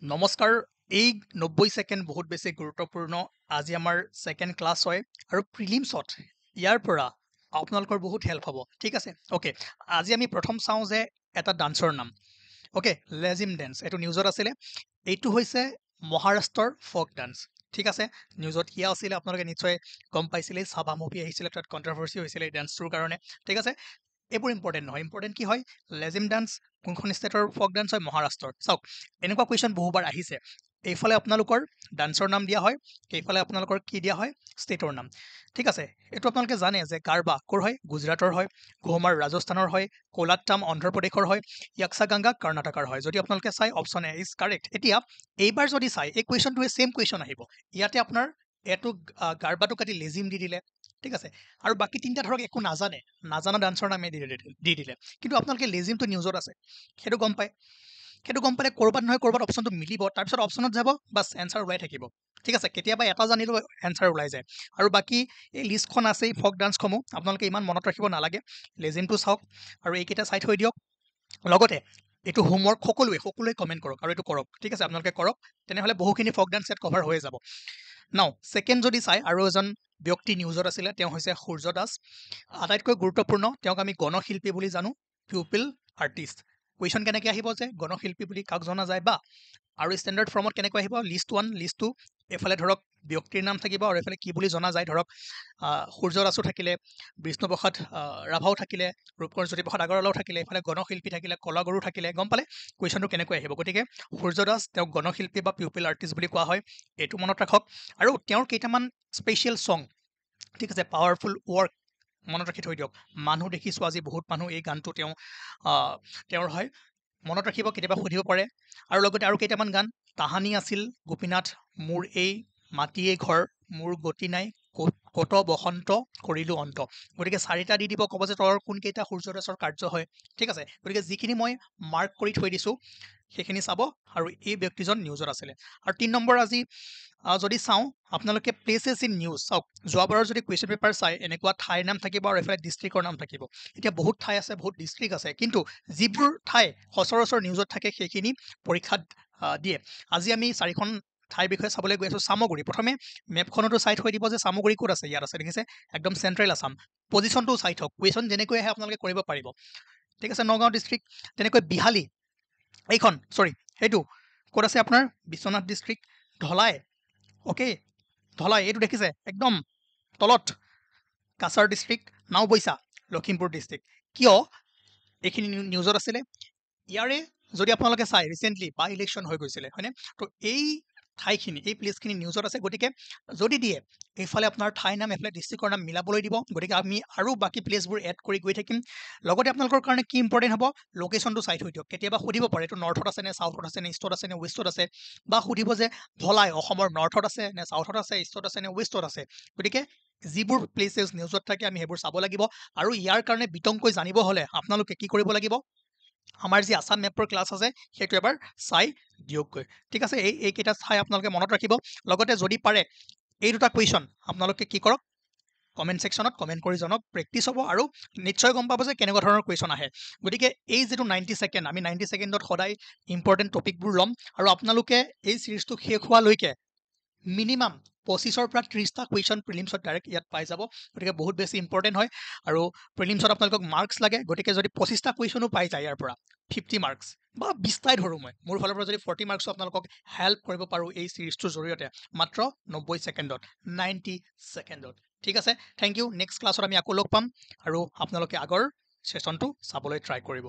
নমস্কাৰ। এই 90 ছেকেণ্ড বহুত বেছি গুৰুত্বপূৰ্ণ। আজি আমাৰ ছেকেণ্ড ক্লাছ হয় আৰু প্ৰিলিমছত ইয়াৰ পৰা আপোনালোকৰ বহুত হেল্প হ'ব। ঠিক আছে, অ'কে। আজি আমি প্ৰথম চাওঁ যে এটা ডান্সৰ নাম, অ'কে, লেজিম ডেন্স। এইটো নিউজত আছিলে। এইটো হৈছে মহাৰাষ্ট্ৰৰ ফক ডান্স। ঠিক আছে, নিউজত ইয়া আছিলে, আপোনালোকে নিশ্চয় গম পাইছিলে। চাবা মুভি আহিছিলে, তাত কণ্ট্ৰভাৰ্চি হৈছিলে এই ডান্সটোৰ কাৰণে। ঠিক আছে, এইবোৰ ইম্পৰ্টেণ্ট নহয়। ইম্পৰ্টেণ্ট কি হয়, লেজিম ডান্স কোনখন ষ্টেটৰ ফক ডান্স হয়? মহাৰাষ্ট্ৰৰ। চাওক, এনেকুৱা কুৱেশ্যন বহুবাৰ আহিছে। এইফালে আপোনালোকৰ ডান্সৰ নাম দিয়া হয়, এইফালে আপোনালোকৰ কি দিয়া হয়? ষ্টেটৰ নাম। ঠিক আছে, এইটো আপোনালোকে জানে যে গাৰবা ক'ৰ হয়? গুজৰাটৰ হয়। ঘুমাৰ ৰাজস্থানৰ হয়। কোলাট্টাম অন্ধ্ৰপ্ৰদেশৰ হয়। য়াক্সাগাংগা কৰ্ণাটকৰ হয়। যদি আপোনালোকে চাই, অপশ্যন এ ইজ কাৰেক্ট। এতিয়া এইবাৰ যদি চাই, এই কুৱেশ্যনটোৱে ছেম কুৱেশ্যন আহিব। ইয়াতে আপোনাৰ এইটো গাৰবাটো কাটি লেজিম দি দিলে। ঠিক আছে, আৰু বাকী তিনিটা ধৰক একো নাজানে, নাজানা ডান্সৰ নামে দি দিলে। কিন্তু আপোনালোকে লেজিমটো নিউজত আছে, সেইটো গম পায়। সেইটো গম পালে ক'ৰবাত নহয় ক'ৰবাত অপশ্যনটো মিলিব, তাৰপিছত অপশ্যনত যাব, বাছ এনচাৰ ওলাই থাকিব। ঠিক আছে, কেতিয়াবা এটা জানিলেও এনচাৰ ওলাই যায়। আৰু বাকী এই লিষ্টখন আছেই ফক ডান্সসমূহ, আপোনালোকে ইমান মনত ৰাখিব নালাগে। লেজিমটো চাওক আৰু এইকেইটা চাই থৈ দিয়ক। লগতে এইটো হোমৱৰ্ক সকলোৱে কমেণ্ট কৰক আৰু এইটো কৰক। ঠিক আছে, আপোনালোকে কৰক, তেনেহ'লে বহুখিনি ফক ডান্স ইয়াত কভাৰ হৈ যাব। নাও ছেকেণ্ড যদি চাই, আৰু এজন ব্যক্তি নিউজত আছিলে, তেওঁ হৈছে সূৰ্য দাস। আটাইতকৈ গুৰুত্বপূৰ্ণ, তেওঁক আমি গণশিল্পী বুলি জানো, পিউপিল আৰ্টিষ্ট। কুৱেশ্যন কেনেকৈ আহিব যে গণশিল্পী বুলি কাক জনা যায়, বা আৰু ষ্টেণ্ডাৰ্ড ফৰ্মত কেনেকৈ আহিব? লিষ্ট 1, লিষ্ট 2, এইফালে ধৰক ব্যক্তিৰ নাম থাকিব আৰু এইফালে কি বুলি জনা যায়। ধৰক সূৰ্য দাসো থাকিলে, বিষ্ণুপ্ৰসাদ ৰাভাও থাকিলে, ৰূপকোঁৱৰ জ্যোতিপ্ৰসাদ আগৰৱালাও থাকিলে, এইফালে গণশিল্পী থাকিলে, কলাগুৰু থাকিলে। গম পালে কুৱেশ্যনটো কেনেকৈ আহিব? গতিকে সূৰ্য দাস, তেওঁক গণশিল্পী বা পিউপিল আৰ্টিষ্ট বুলি কোৱা হয়, এইটো মনত ৰাখক। আৰু তেওঁৰ কেইটামান স্পেচিয়েল ছং, ঠিক আছে, পাৱাৰফুল ৱৰ্ক মনত ৰাখি থৈ দিয়ক। মানুহ দেখিছোঁ আজি বহুত মানুহ, এই গানটো তেওঁৰ হয়, মনত ৰাখিব, কেতিয়াবা সুধিব পাৰে। আৰু লগতে আৰু কেইটামান গান, তাহানি আছিল গোপীনাথ, মোৰ এই মাটিয়ে ঘৰ, মোৰ গতি নাই, কত বসন্ত কৰিলোঁ অন্ত। গতিকে 4টা দি দিব, ক'ব যে তোৰ কোনকেইটা সূৰ্য দাসৰ কাৰ্য হয়। ঠিক আছে, গতিকে যিখিনি মই মাৰ্ক কৰি থৈ দিছোঁ সেইখিনি চাব। আৰু এই ব্যক্তিজন নিউজত আছিলে। আৰু 3 নম্বৰ আজি যদি চাওঁ, আপোনালোকে প্লেচেছ ইন নিউজ চাওক। যোৱাবাৰৰ যদি কুৱেশ্যন পেপাৰ চাই, এনেকুৱা ঠাইৰ নাম থাকিব আৰু এইফালে ডিষ্ট্ৰিক্টৰ নাম থাকিব। এতিয়া বহুত ঠাই আছে, বহুত ডিষ্ট্ৰিক্ট আছে, কিন্তু যিবোৰ ঠাই সচৰাচৰ নিউজত থাকে সেইখিনি পৰীক্ষাত দিয়ে। আজি আমি 4খন ঠাইৰ বিষয়ে চাবলৈ গৈ আছোঁ। চামগুৰি, প্ৰথমে মেপখনতো চাই থৈ দিব যে চামগুৰি ক'ত আছে। ইয়াত আছে, দেখিছে, একদম চেণ্ট্ৰেল আছাম। পজিশ্যনটোও চাই থওক, কুৱেশ্যন যেনেকৈ আহে আপোনালোকে কৰিব পাৰিব। ঠিক আছে, নগাঁও ডিষ্ট্ৰিক্ট। তেনেকৈ বিহালী, এইখন সেইটো ক'ত আছে? আপোনাৰ বিশ্বনাথ ডিষ্ট্ৰিক্ট। ধলাই, অ'কে, ধলাই এইটো দেখিছে একদম তলত, কাছাৰ ডিষ্ট্ৰিক্ট। নাওবৈচা, লখিমপুৰ ডিষ্ট্ৰিক্ট। কিয় এইখিনি নিউজত আছিলে? ইয়াৰে যদি আপোনালোকে চাই, ৰিচেণ্টলি বাই ইলেকশ্যন হৈ গৈছিলে, হয়নে? তো এই ঠাইখিনি, এই প্লেচখিনি নিউজত আছে। গতিকে যদি দিয়ে, এইফালে আপোনাৰ ঠাইৰ নাম, এইফালে ডিষ্ট্ৰিক্টৰ নাম মিলাবলৈ দিব। গতিকে আমি আৰু বাকী প্লেচবোৰ এড কৰি গৈ থাকিম। লগতে আপোনালোকৰ কাৰণে কি ইম্পৰ্টেণ্ট হ'ব, লোকেশ্যনটো চাই থৈ দিয়ক। কেতিয়াবা সুধিব পাৰে, এইটো নৰ্থত আছে নে চাউথত আছে নে ইষ্টত আছে নে ৱেষ্টত আছে, বা সুধিব যে ধলাই অসমৰ নৰ্থত আছে নে চাউথত আছে, ইষ্টত আছে নে ৱেষ্টত আছে। গতিকে যিবোৰ প্লেচেছ নিউজত থাকে আমি সেইবোৰ চাব লাগিব। আৰু ইয়াৰ কাৰণে বিতংকৈ জানিব হ'লে আপোনালোকে কি কৰিব লাগিব, আমাৰ যি আছাম মেপৰ ক্লাছ আছে সেইটো এবাৰ চাই দিয়কগৈ। ঠিক আছে, এইকেইটা চাই আপোনালোকে মনত ৰাখিব। লগতে যদি পাৰে এই দুটা কুৱেশ্যন আপোনালোকে কি কৰক, কমেণ্ট ছেকশ্যনত কমেণ্ট কৰি জনাওক। প্ৰেক্টিছ হ'ব আৰু নিশ্চয় গম পাব যে কেনেকুৱা ধৰণৰ কুৱেশ্যন আহে। গতিকে এই যিটো 90 ছেকেণ্ড, আমি 90 ছেকেণ্ডত সদায় ইম্পৰ্টেণ্ট টপিকবোৰ ল'ম। আৰু আপোনালোকে এই ছিৰিজটো শেষ হোৱালৈকে মিনিমাম 25ৰ পৰা 30টা কুৱেশ্যন প্ৰিলিমছত ডাইৰেক্ট ইয়াত পাই যাব। গতিকে বহুত বেছি ইম্পৰ্টেণ্ট হয়। আৰু প্ৰিলিমছত আপোনালোকক মাৰ্কছ লাগে। গতিকে যদি 25টা কুৱেশ্যনো পাই যায় ইয়াৰ পৰা, 50 মাৰ্কছ, বা 20টাই ধৰোঁ মই, মোৰ ফালৰ পৰা যদি 40 মাৰ্কছো আপোনালোকক হেল্প কৰিব পাৰোঁ এই ছিৰিজটোৰ জৰিয়তে, মাত্ৰ 90 ছেকেণ্ডত, 90 ছেকেণ্ডত। ঠিক আছে, থেংক ইউ। নেক্সট ক্লাছত আমি আকৌ লগ পাম, আৰু আপোনালোকে আগৰ ছেশ্যনটো চাবলৈ ট্ৰাই কৰিব।